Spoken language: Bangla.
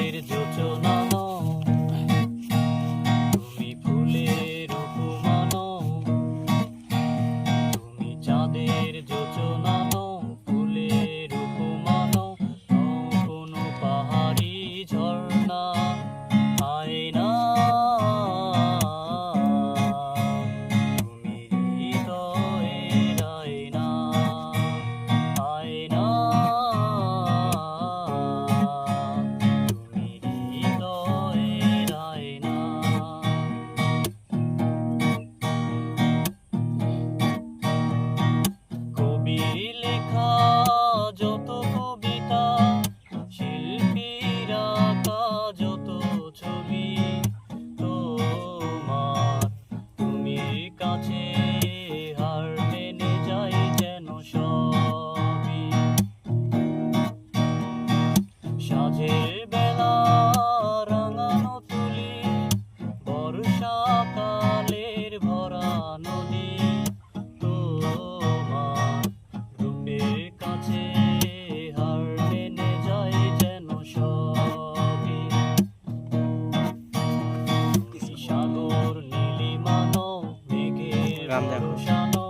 চাঁদের যোচনা নও, তুমি ফুলের উপমা নও, তুমি চাঁদের যোচনা নও, ফুলের উপমা নও, নও কোনো পাহাড়ি ঝর্ণা আয়না। তুমি হৃদয়ের আয়না, আয়না। তুমি হৃদয়ের আয়না। কবির লেখা যত কবিতা, শিল্পীর আঁকা যত ছবি, তোমার তুমি কাছে হার মেনে যাই যেন সবই। সাঁঝের বেলা রাঙানো তুলি, বর্ষাকালের ভরা নদী, তোমার রূপের কাছে হার মেনে যাই যেন সবই। তুমি সাগর নীলিমা নও, মেঘের ভরসা নও,